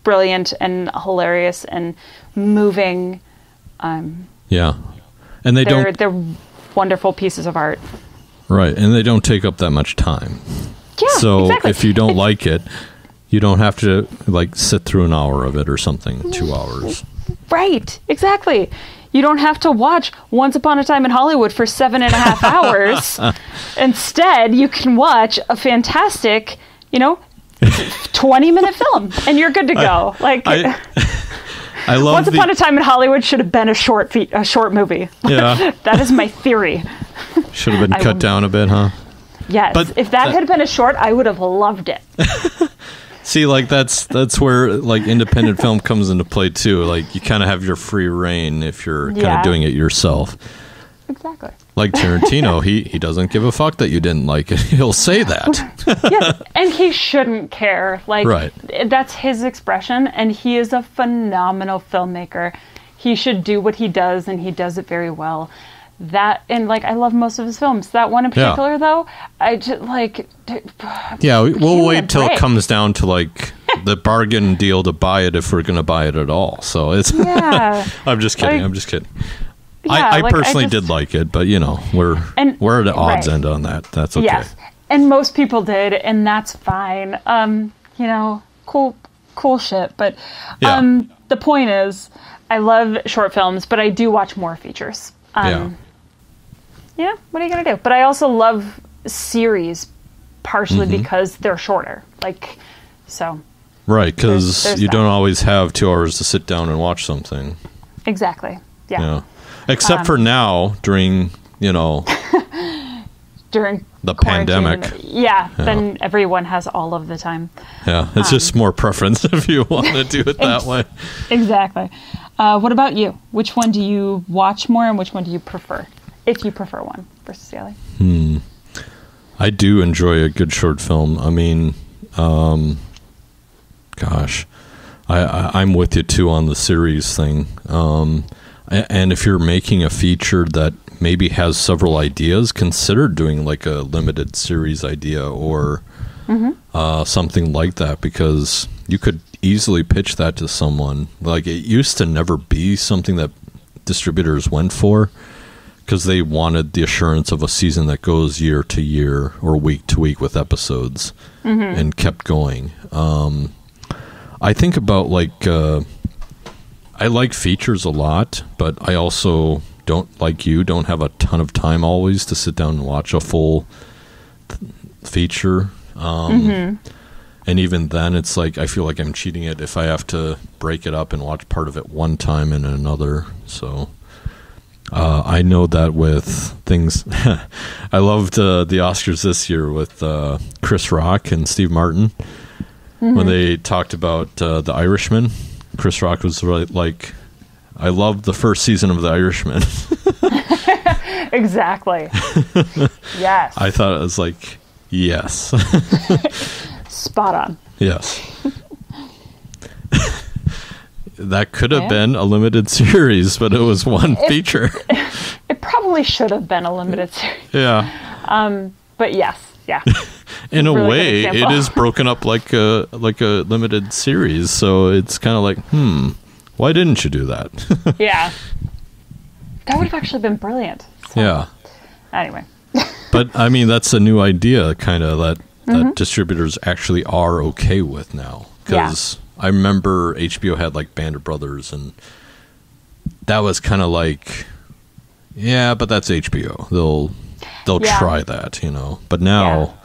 brilliant and hilarious and moving. Yeah. And they're wonderful pieces of art. Right. And they don't take up that much time. Yeah, so exactly. If you don't like it, you don't have to like sit through an hour of it or something, 2 hours. Right. Exactly. You don't have to watch Once Upon a Time in Hollywood for 7.5 hours. Instead, you can watch a fantastic, 20-minute film, and you're good to go. I love Once Upon a Time in Hollywood should have been a short movie. Yeah. That is my theory. Should have been cut down a bit, huh? Yes. But if that had been a short, I would have loved it. See, like that's where like independent film comes into play too. Like you kind of have your free reign if you're kind of doing it yourself. Exactly. Like Tarantino, he doesn't give a fuck that you didn't like it. He'll say that. Yes, and he shouldn't care. Like, right. That's his expression, and he is a phenomenal filmmaker. He should do what he does, and he does it very well. That, and like, I love most of his films. That one in particular, though, I just like. Yeah, we'll wait till it comes down to like the bargain deal to buy it if we're going to buy it at all. So it's. Yeah. I'm just kidding. Yeah, I personally did like it, but we're at the odds end on that. That's okay. Yes, and most people did, and that's fine. Cool shit. But the point is, I love short films, but I do watch more features. What are you gonna do? But I also love series, partially because they're shorter. Right, because you don't always have 2 hours to sit down and watch something. Exactly. Yeah. Except for now, during during the pandemic. Then everyone has all of the time. Yeah, it's just more preference if you want to do it that way. Exactly. What about you? Which one do you watch more and which one do you prefer? if you prefer one versus the other. I do enjoy a good short film. I mean, gosh, I'm with you too on the series thing. And if you're making a feature that maybe has several ideas, consider doing like a limited series idea or something like that, because you could easily pitch that to someone. Like, it used to never be something that distributors went for, because they wanted the assurance of a season that goes year to year or week to week with episodes and kept going. I think about like, I like features a lot, but I also don't have a ton of time always to sit down and watch a full feature. And even then, it's like I feel like I'm cheating it if I have to break it up and watch part of it one time and another. So I know that with things. I loved the Oscars this year with Chris Rock and Steve Martin when they talked about The Irishman. Chris Rock was like, I loved the first season of The Irishman. Exactly. Yes. I thought it was like, yes. Spot on. Yes. That could have been a limited series, but it was one feature. It probably should have been a limited series. Yeah. But yes, yeah. In a way, it is broken up like a limited series, so it's kind of like, why didn't you do that? Yeah. That would have actually been brilliant. So, yeah. Anyway. But, I mean, that's a new idea, kind of, that distributors actually are okay with now. Because I remember HBO had, like, Band of Brothers, and that was kind of like, yeah, but that's HBO. They'll try that, you know. But now,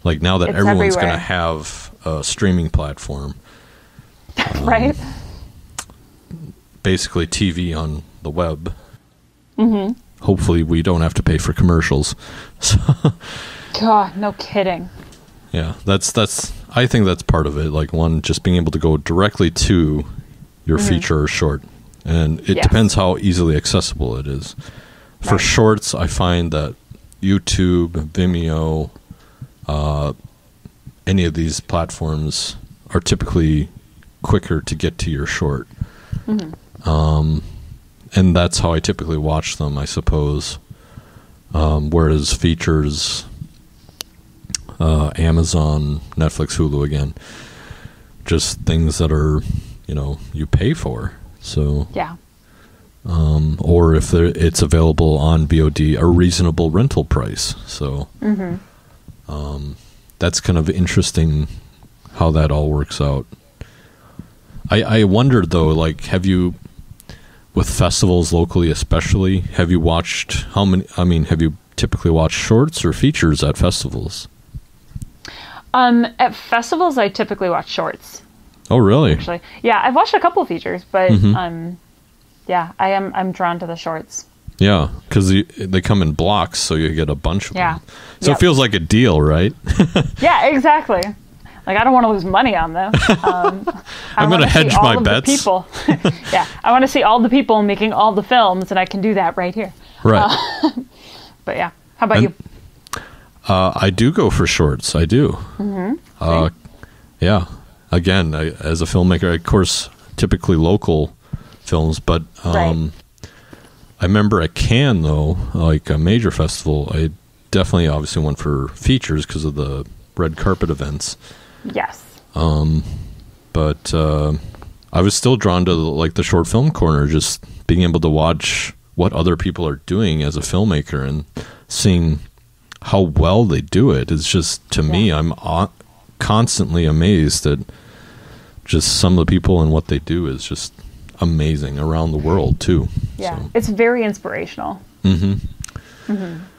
like, now that everyone's going to have a streaming platform. Right? Basically TV on the web. Hopefully we don't have to pay for commercials. So, God, no kidding. Yeah, that's. I think that's part of it. Like, one, just being able to go directly to your feature or short, and it depends how easily accessible it is. For shorts, I find that YouTube, Vimeo, any of these platforms are typically quicker to get to your short. And that's how I typically watch them, I suppose. Whereas features, Amazon, Netflix, Hulu, again, just things that are, you pay for. So yeah. Or if it's available on VOD, a reasonable rental price. So that's kind of interesting how that all works out. I wondered, though, like, have you, with festivals locally especially, have you watched have you typically watched shorts or features at festivals? At festivals, I typically watch shorts. Oh, really? Actually, yeah, I've watched a couple of features, but yeah, I'm drawn to the shorts. Yeah, because they come in blocks, so you get a bunch of them. So Yep. it feels like a deal, right? Yeah, exactly. Like, I don't want to lose money on them. I'm going to hedge my bets. People. Yeah, I want to see all the people making all the films, and I can do that right here. Right. But yeah, how about you? I do go for shorts. I do. Yeah. Again, as a filmmaker, of course, typically local films, but I remember at Cannes, though, like a major festival, I definitely obviously went for features because of the red carpet events. Yes. But I was still drawn to the short film corner, just being able to watch what other people are doing as a filmmaker and seeing how well they do it. It's just, to me, I'm constantly amazed at just some of the people and what they do is just amazing around the world too. Yeah, so. It's very inspirational. Yeah.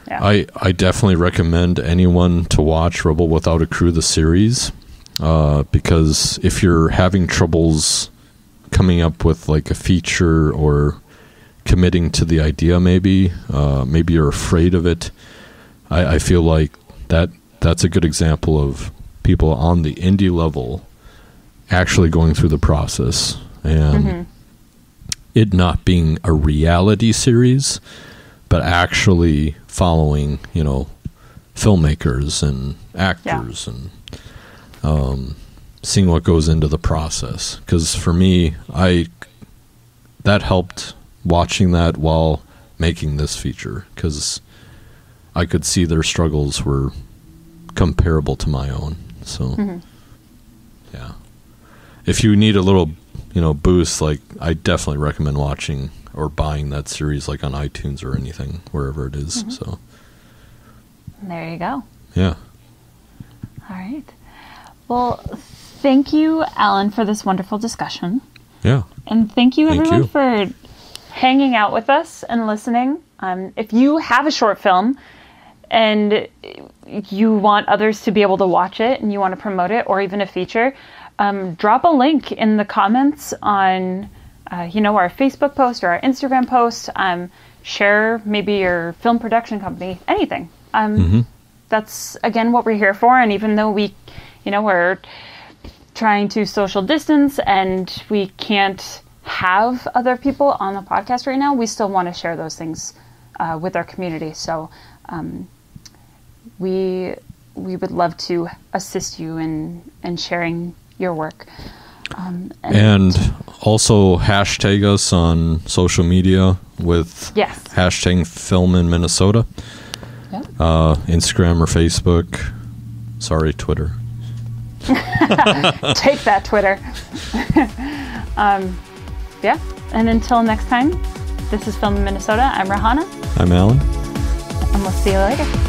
I definitely recommend anyone to watch Rebel Without a Crew, the series, because if you're having troubles coming up with like a feature or committing to the idea, maybe you're afraid of it, I feel like that's a good example of people on the indie level actually going through the process and it not being a reality series, but actually following, filmmakers and actors and seeing what goes into the process. Because for me, that helped watching that while making this feature, because I could see their struggles were comparable to my own. So, yeah. If you need a little, boost, like, I definitely recommend watching or buying that series, like on iTunes or anything, wherever it is. So, there you go. Yeah. All right. Well, thank you, Alan, for this wonderful discussion. Yeah. And thank you, everyone, for hanging out with us and listening. If you have a short film and you want others to be able to watch it and you want to promote it, or even a feature, drop a link in the comments on, our Facebook post or our Instagram post. Share maybe your film production company, anything. That's, again, what we're here for. And even though we're trying to social distance and we can't have other people on the podcast right now, we still want to share those things with our community. So we would love to assist you in sharing your work. And also hashtag us on social media with hashtag Film in Minnesota. Yep. Instagram or Facebook. Sorry, Twitter. Take that, Twitter. Yeah. And until next time, this is Film in Minnesota. I'm Rahana. I'm Alan. And we'll see you later.